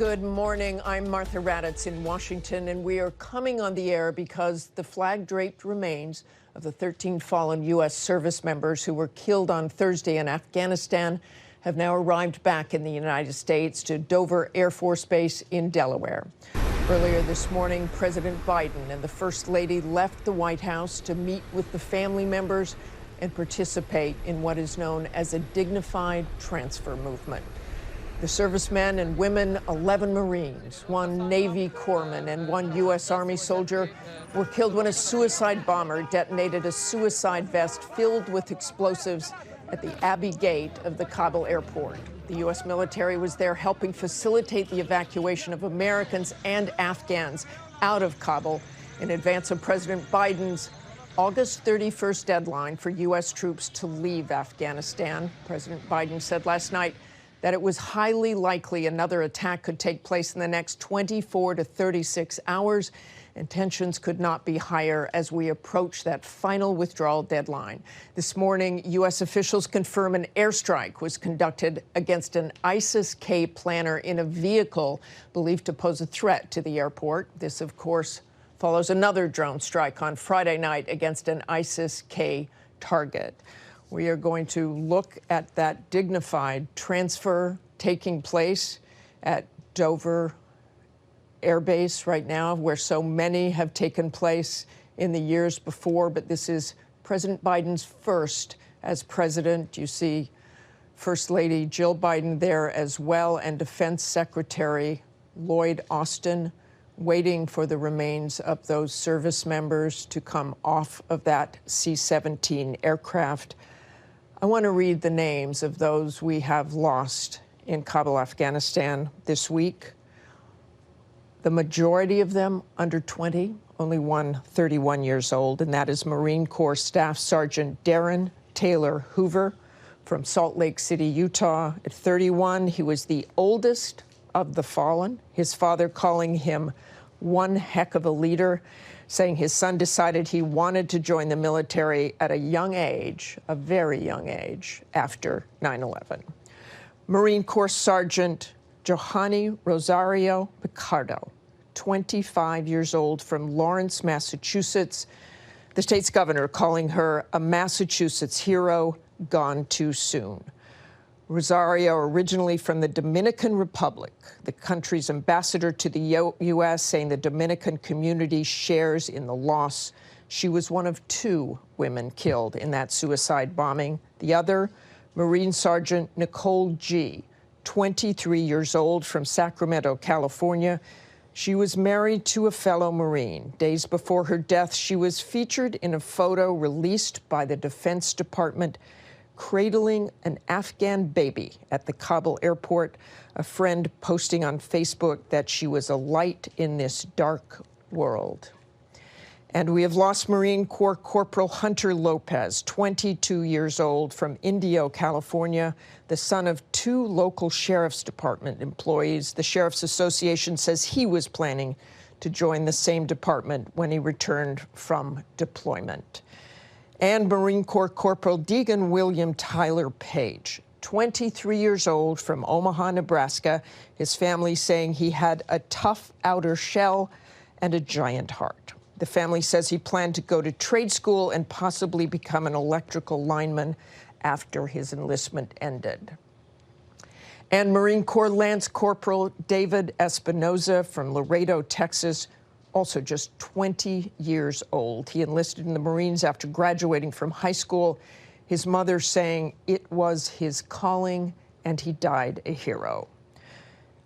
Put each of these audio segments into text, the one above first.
Good morning. I'm Martha Raddatz in Washington, and we are coming on the air because the flag-draped remains of the 13 fallen U.S. service members who were killed on Thursday in Afghanistan have now arrived back in the United States to Dover Air Force Base in Delaware. Earlier this morning, President Biden and the First Lady left the White House to meet with the family members and participate in what is known as a dignified transfer movement. The servicemen and women, 11 Marines, 1 Navy corpsman, and 1 U.S. Army soldier were killed when a suicide bomber detonated a suicide vest filled with explosives at the Abbey Gate of the Kabul airport. The U.S. military was there helping facilitate the evacuation of Americans and Afghans out of Kabul in advance of President Biden's August 31st deadline for U.S. troops to leave Afghanistan. President Biden said last night that it was highly likely another attack could take place in the next 24 to 36 hours, and tensions could not be higher as we approach that final withdrawal deadline. This morning, U.S. officials confirm an airstrike was conducted against an ISIS-K planner in a vehicle believed to pose a threat to the airport. This, of course, follows another drone strike on Friday night against an ISIS-K target. We are going to look at that dignified transfer taking place at Dover Air Base right now, where so many have taken place in the years before. But this is President Biden's first as president. You see First Lady Jill Biden there as well, and Defense Secretary Lloyd Austin waiting for the remains of those service members to come off of that C-17 aircraft. I want to read the names of those we have lost in Kabul, Afghanistan this week. The majority of them under 20, only one 31 years old, and that is Marine Corps Staff Sergeant Darren Taylor Hoover from Salt Lake City, Utah. At 31, he was the oldest of the fallen, his father calling him one heck of a leader, saying his son decided he wanted to join the military at a young age, a very young age, after 9/11. Marine Corps Sergeant Johanni Rosario Picardo, 25 years old, from Lawrence, Massachusetts. The state's governor calling her a Massachusetts hero gone too soon. Rosario, originally from the Dominican Republic, the country's ambassador to the U.S., saying the Dominican community shares in the loss. She was one of 2 women killed in that suicide bombing. The other, Marine Sergeant Nicole G., 23 years old, from Sacramento, California. She was married to a fellow Marine. Days before her death, she was featured in a photo released by the Defense Department cradling an Afghan baby at the Kabul airport, a friend posting on Facebook that she was a light in this dark world. And we have lost Marine Corps Corporal Hunter Lopez, 22 years old, from Indio, California, the son of 2 local Sheriff's Department employees. The Sheriff's Association says he was planning to join the same department when he returned from deployment. And Marine Corps Corporal Deegan William Tyler Page, 23 years old, from Omaha, Nebraska. His family saying he had a tough outer shell and a giant heart. The family says he planned to go to trade school and possibly become an electrical lineman after his enlistment ended. And Marine Corps Lance Corporal David Espinoza from Laredo, Texas, also just 20 years old. He enlisted in the Marines after graduating from high school. His mother saying it was his calling, and he died a hero.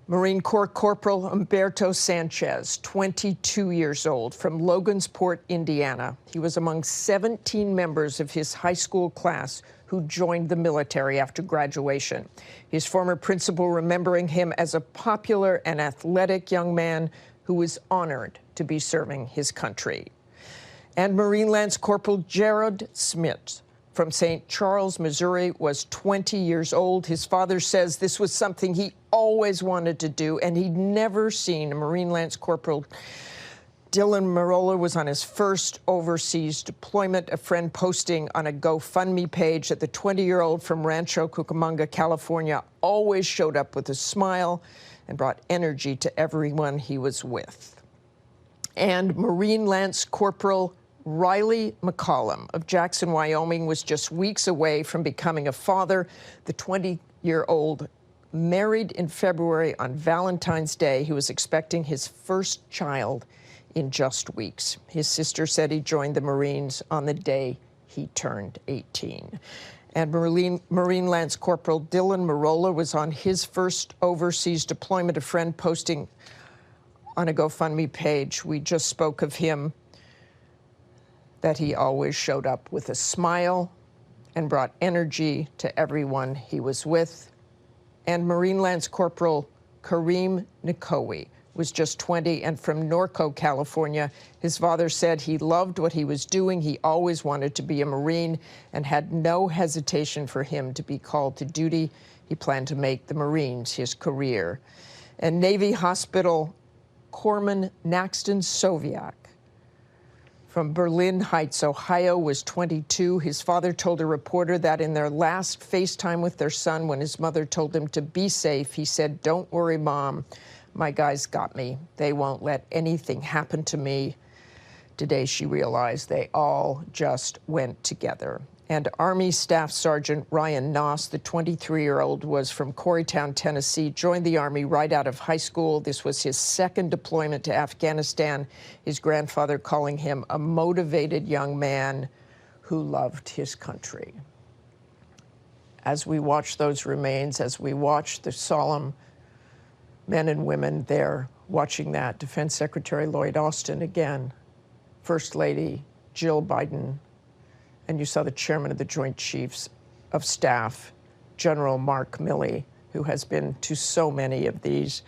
Marine Corps Corporal Humberto Sanchez, 22 years old, from Logansport, Indiana. He was among 17 members of his high school class who joined the military after graduation. His former principal remembering him as a popular and athletic young man who was honored to be serving his country. And Marine Lance Corporal Jared Smith from St. Charles, Missouri, was 20 years old. His father says this was something he always wanted to do, and he'd never seen a Marine Lance Corporal. Dylan Marola was on his first overseas deployment, a friend posting on a GoFundMe page that the 20-year-old from Rancho Cucamonga, California, always showed up with a smile, and brought energy to everyone he was with. And Marine Lance Corporal Riley McCollum of Jackson, Wyoming, was just weeks away from becoming a father. The 20-year-old married in February on Valentine's Day. He was expecting his first child in just weeks. His sister said he joined the Marines on the day he turned 18. And Marine Lance Corporal Dylan Marola was on his first overseas deployment. A friend posting on a GoFundMe page, we just spoke of him, that he always showed up with a smile and brought energy to everyone he was with. And Marine Lance Corporal Karim Nicowi was just 20 and from Norco, California. His father said he loved what he was doing. He always wanted to be a Marine and had no hesitation for him to be called to duty. He planned to make the Marines his career. And Navy Hospital Corpsman Naxton Soviak from Berlin Heights, Ohio, was 22. His father told a reporter that in their last FaceTime with their son, when his mother told him to be safe, he said, "Don't worry, Mom. My guys got me. They won't let anything happen to me." Today, she realized they all just went together. And Army Staff Sergeant Ryan Noss, the 23-year-old, was from Corrytown, Tennessee, joined the Army right out of high school. This was his second deployment to Afghanistan, his grandfather calling him a motivated young man who loved his country. As we watch those remains, as we watch the solemn men and women there watching that, Defense Secretary Lloyd Austin again, First Lady Jill Biden, and you saw the chairman of the Joint Chiefs of Staff, General Mark Milley, who has been to so many of these.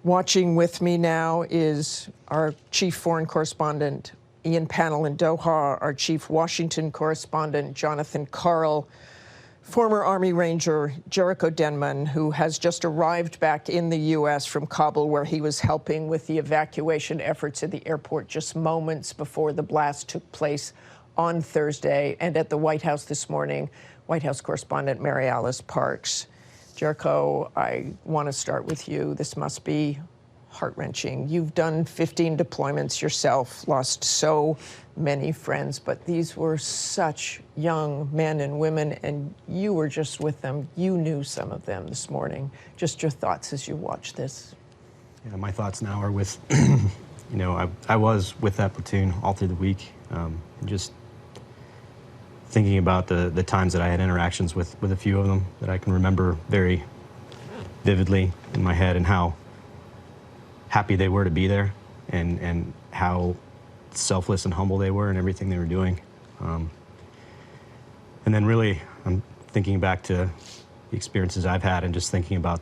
Watching with me now is our chief foreign correspondent, Ian Pannell in Doha, our chief Washington correspondent, Jonathan Karl, former Army Ranger Jericho Denman, who has just arrived back in the U.S. from Kabul, where he was helping with the evacuation efforts at the airport just moments before the blast took place on Thursday, and at the White House this morning, White House correspondent Mary Alice Parks. Jericho, I want to start with you. This must be heart-wrenching. You've done 15 deployments yourself, lost so many friends, but these were such young men and women, and you were just with them. You knew some of them this morning. Just your thoughts as you watch this. Yeah, my thoughts now are with, I was with that platoon all through the week, just thinking about the times that I had interactions with a few of them that I can remember very vividly in my head, and how happy they were to be there, and how selfless and humble they were in everything they were doing. And then really, I'm thinking back to the experiences I've had, and just thinking about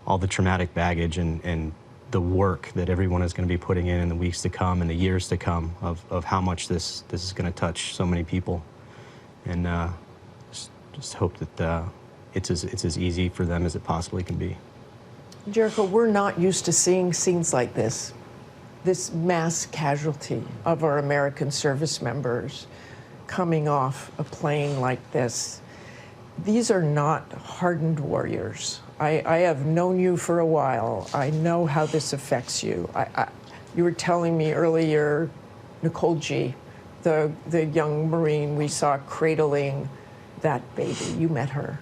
all the traumatic baggage and the work that everyone is going to be putting in the weeks to come and the years to come of how much this is going to touch so many people. And just hope that it's as easy for them as it possibly can be. Jericho, we're not used to seeing scenes like this mass casualty of our American service members coming off a plane like this. These are not hardened warriors. I have known you for a while. I know how this affects you. You were telling me earlier, Nicole G., the young Marine we saw cradling that baby. You met her.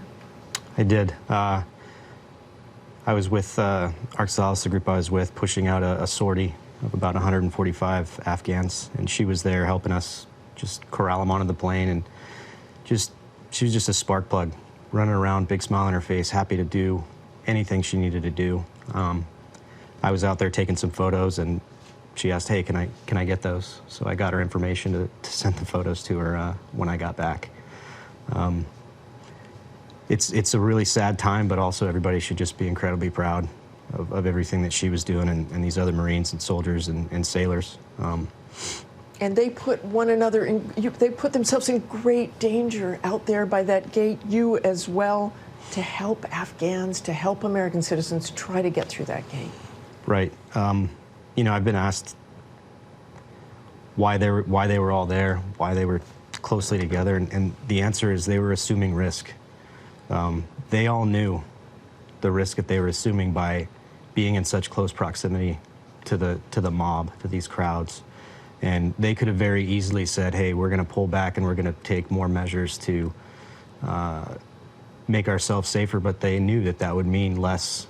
I did. I was with Arxalis, the group I was with, pushing out a sortie of about 145 Afghans, and she was there helping us just corral them onto the plane, and she was just a spark plug, running around, big smile on her face, happy to do anything she needed to do. I was out there taking some photos, and she asked, "Hey, can I get those?" So I got her information to send the photos to her when I got back. It's a really sad time, but also everybody should just be incredibly proud of everything that she was doing, and these other Marines and soldiers and sailors. And they put one another in, they put themselves in great danger out there by that gate, you as well, to help Afghans, to help American citizens try to get through that gate. Right. I've been asked why they were all there, why they were closely together, and the answer is they were assuming risk. they all knew the risk that they were assuming by being in such close proximity to the mob, to these crowds. And they could have very easily said, hey, we're going to pull back and we're going to take more measures to make ourselves safer, but they knew that that would mean less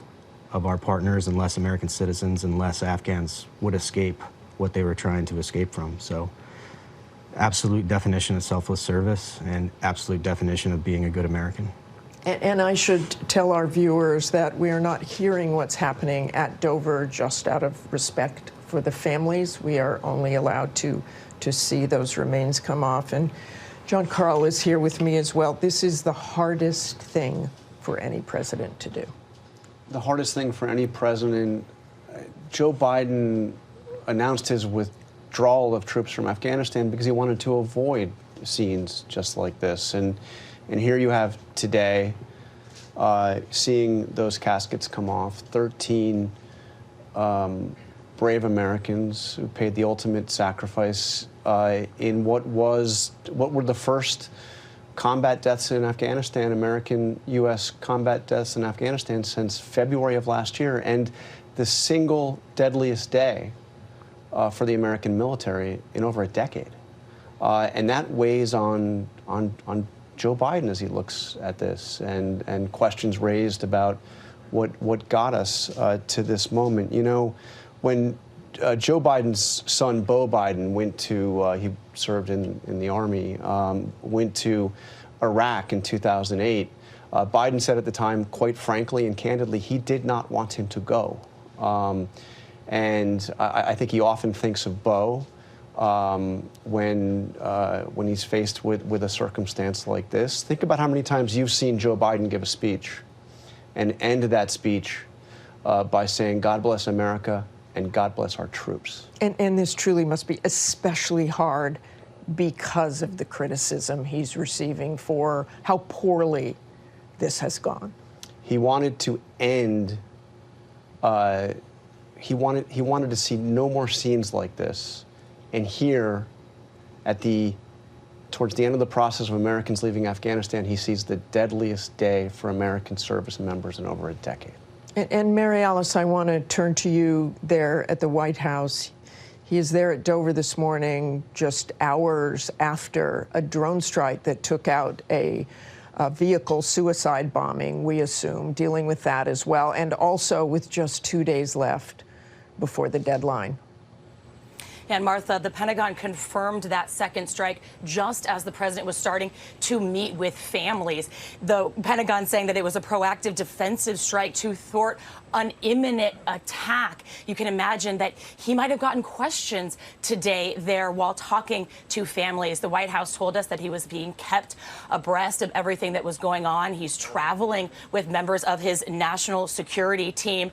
of our partners and less American citizens and less Afghans would escape what they were trying to escape from. So absolute definition of selfless service and absolute definition of being a good American. And I should tell our viewers that we are not hearing what's happening at Dover just out of respect for the families. We are only allowed to see those remains come off. And John Carl is here with me as well. This is the hardest thing for any president to do. The hardest thing for any president. Joe Biden announced his withdrawal of troops from Afghanistan because he wanted to avoid scenes just like this. And here you have today, seeing those caskets come off, 13 brave Americans who paid the ultimate sacrifice in what were the first combat deaths in Afghanistan, American U.S. combat deaths in Afghanistan since February of last year, and the single deadliest day for the American military in over a decade. And that weighs on Joe Biden as he looks at this, and questions raised about what got us to this moment. You know, when Joe Biden's son, Beau Biden, went to, he served in the Army, went to Iraq in 2008, Biden said at the time, quite frankly and candidly, he did not want him to go. And I think he often thinks of Beau when he's faced with a circumstance like this. Think about how many times you've seen Joe Biden give a speech and end that speech by saying, God bless America and God bless our troops. And this truly must be especially hard because of the criticism he's receiving for how poorly this has gone. He wanted to end, he wanted to see no more scenes like this. And here, towards the end of the process of Americans leaving Afghanistan, he sees the deadliest day for American service members in over a decade. And Mary Alice, I want to turn to you there at the White House. He is there at Dover this morning, just hours after a drone strike that took out a vehicle suicide bombing, we assume, dealing with that as well, and also with just 2 days left before the deadline. And Martha, the Pentagon confirmed that second strike just as the president was starting to meet with families. The Pentagon saying that it was a proactive defensive strike to thwart an imminent attack. You can imagine that he might have gotten questions today there while talking to families. The White House told us that he was being kept abreast of everything that was going on. He's traveling with members of his national security team.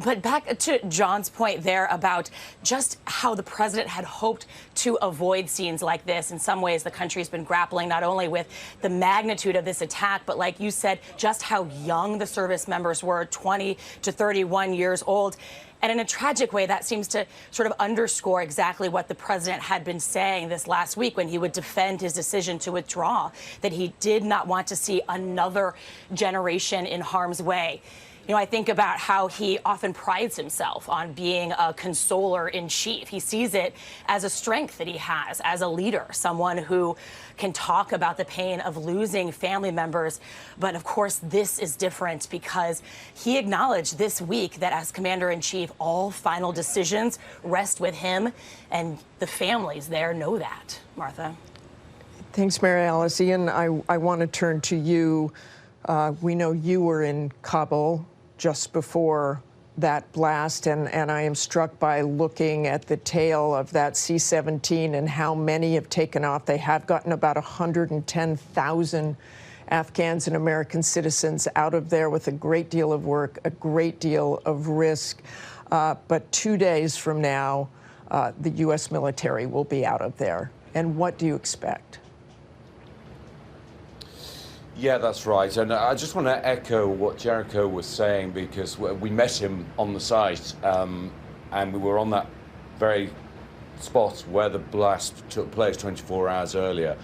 But back to John's point there about just how the president had hoped to avoid scenes like this. In some ways, the country's been grappling not only with the magnitude of this attack, but like you said, just how young the service members were, 20 to 31 years old. And in a tragic way, that seems to sort of underscore exactly what the president had been saying this last week when he would defend his decision to withdraw, that he did not want to see another generation in harm's way. You know, I think about how he often prides himself on being a consoler in chief. He sees it as a strength that he has as a leader, someone who can talk about the pain of losing family members. But of course, this is different because he acknowledged this week that as commander in chief, all final decisions rest with him, and the families there know that. Martha. Thanks, Mary Alice. Ian, I want to turn to you. We know you were in Kabul just before that blast, and I am struck by looking at the tail of that C-17 and how many have taken off. They have gotten about 110,000 Afghans and American citizens out of there with a great deal of work, a great deal of risk. But 2 days from now, the U.S. military will be out of there. And what do you expect? Yeah, that's right. And I just want to echo what Jericho was saying, because we met him on the site and we were on that very spot where the blast took place 24 hours earlier.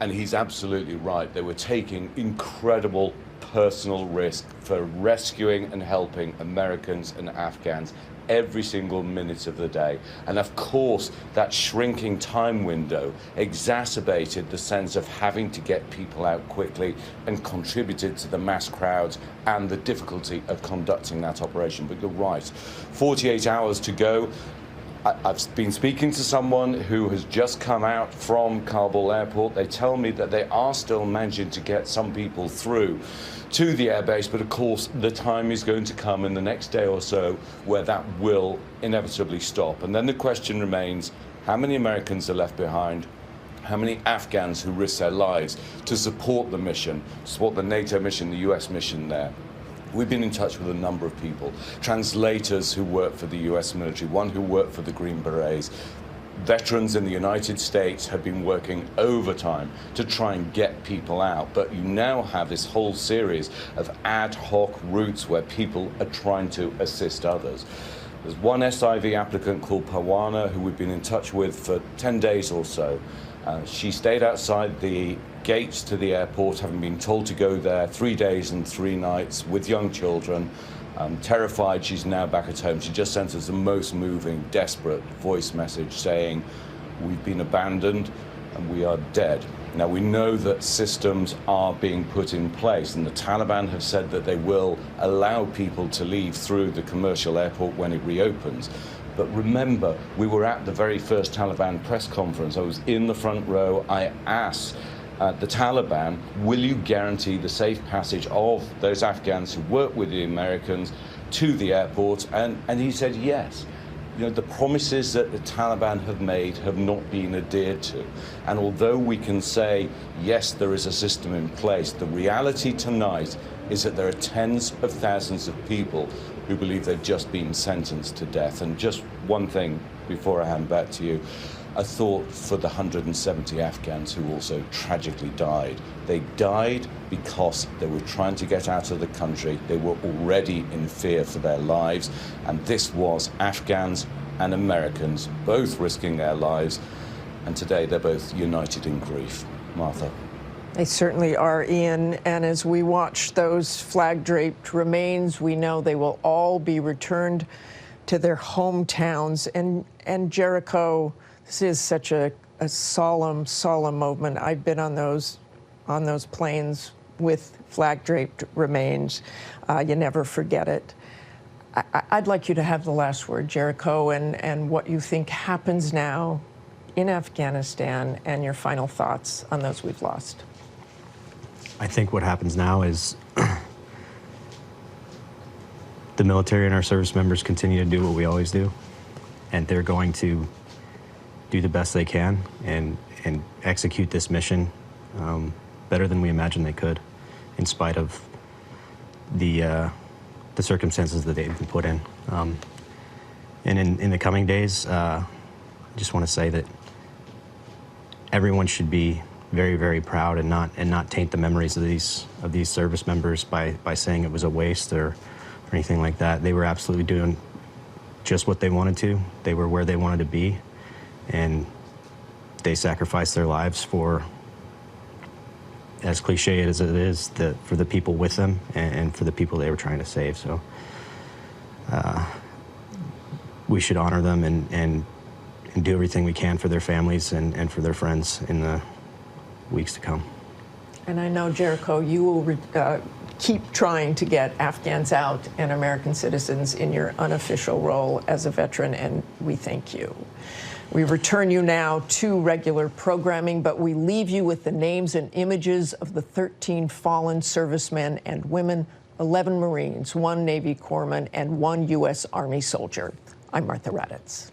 And he's absolutely right. They were taking incredible personal risk for rescuing and helping Americans and Afghans every single minute of the day. And of course, that shrinking time window exacerbated the sense of having to get people out quickly and contributed to the mass crowds and the difficulty of conducting that operation. But you're right, 48 hours to go. I've been speaking to someone who has just come out from Kabul airport. They tell me that they are still managing to get some people through to the airbase, but of course the time is going to come in the next day or so where that will inevitably stop. And then the question remains, how many Americans are left behind? How many Afghans who risk their lives to support the mission, to support the NATO mission, the US mission there? We've been in touch with a number of people, translators who work for the US military, one who worked for the Green Berets. Veterans in the United States have been working overtime to try and get people out, but you now have this whole series of ad hoc routes where people are trying to assist others. There's one SIV applicant called Pawana who we've been in touch with for 10 days or so. She stayed outside the gates to the airport, having been told to go there 3 days and 3 nights with young children. Terrified, she's now back at home. She just sent us the most moving, desperate voice message saying, we've been abandoned and we are dead. Now, we know that systems are being put in place, and the Taliban have said that they will allow people to leave through the commercial airport when it reopens. But remember, we were at the very first Taliban press conference. I was in the front row. I asked the Taliban, will you guarantee the safe passage of those Afghans who work with the Americans to the airport? And he said yes. You know, the promises that the Taliban have made have not been adhered to. And although we can say, yes, there is a system in place, the reality tonight is that there are tens of thousands of people who believe they've just been sentenced to death. And just one thing before I hand back to you, a thought for the 170 Afghans who also tragically died. They died because they were trying to get out of the country. They were already in fear for their lives. And this was Afghans and Americans both risking their lives. And today they're both united in grief. Martha. They certainly are, Ian. And as we watch those flag-draped remains, we know they will all be returned to their hometowns. And Jericho, this is such a solemn, solemn moment. I've been on those planes with flag-draped remains. You never forget it. I'd like you to have the last word, Jericho, and what you think happens now in Afghanistan and your final thoughts on those we've lost. I think what happens now is the military and our service members continue to do what we always do, and they're going to do the best they can and execute this mission better than we imagined they could, in spite of the circumstances that they've been put in. And in the coming days, I just want to say that everyone should be very, very proud and not taint the memories of these service members by saying it was a waste or anything like that. They were absolutely doing just what they wanted to. They were where they wanted to be, and they sacrificed their lives for, as cliche as it is, for the people with them and for the people they were trying to save. So we should honor them and do everything we can for their families and for their friends in the weeks to come. And I know, Jericho, you will keep trying to get Afghans out and American citizens in your unofficial role as a veteran, and we thank you. We return you now to regular programming, but we leave you with the names and images of the 13 fallen servicemen and women, 11 Marines, 1 Navy corpsman, and 1 U.S. Army soldier. I'm Martha Raddatz.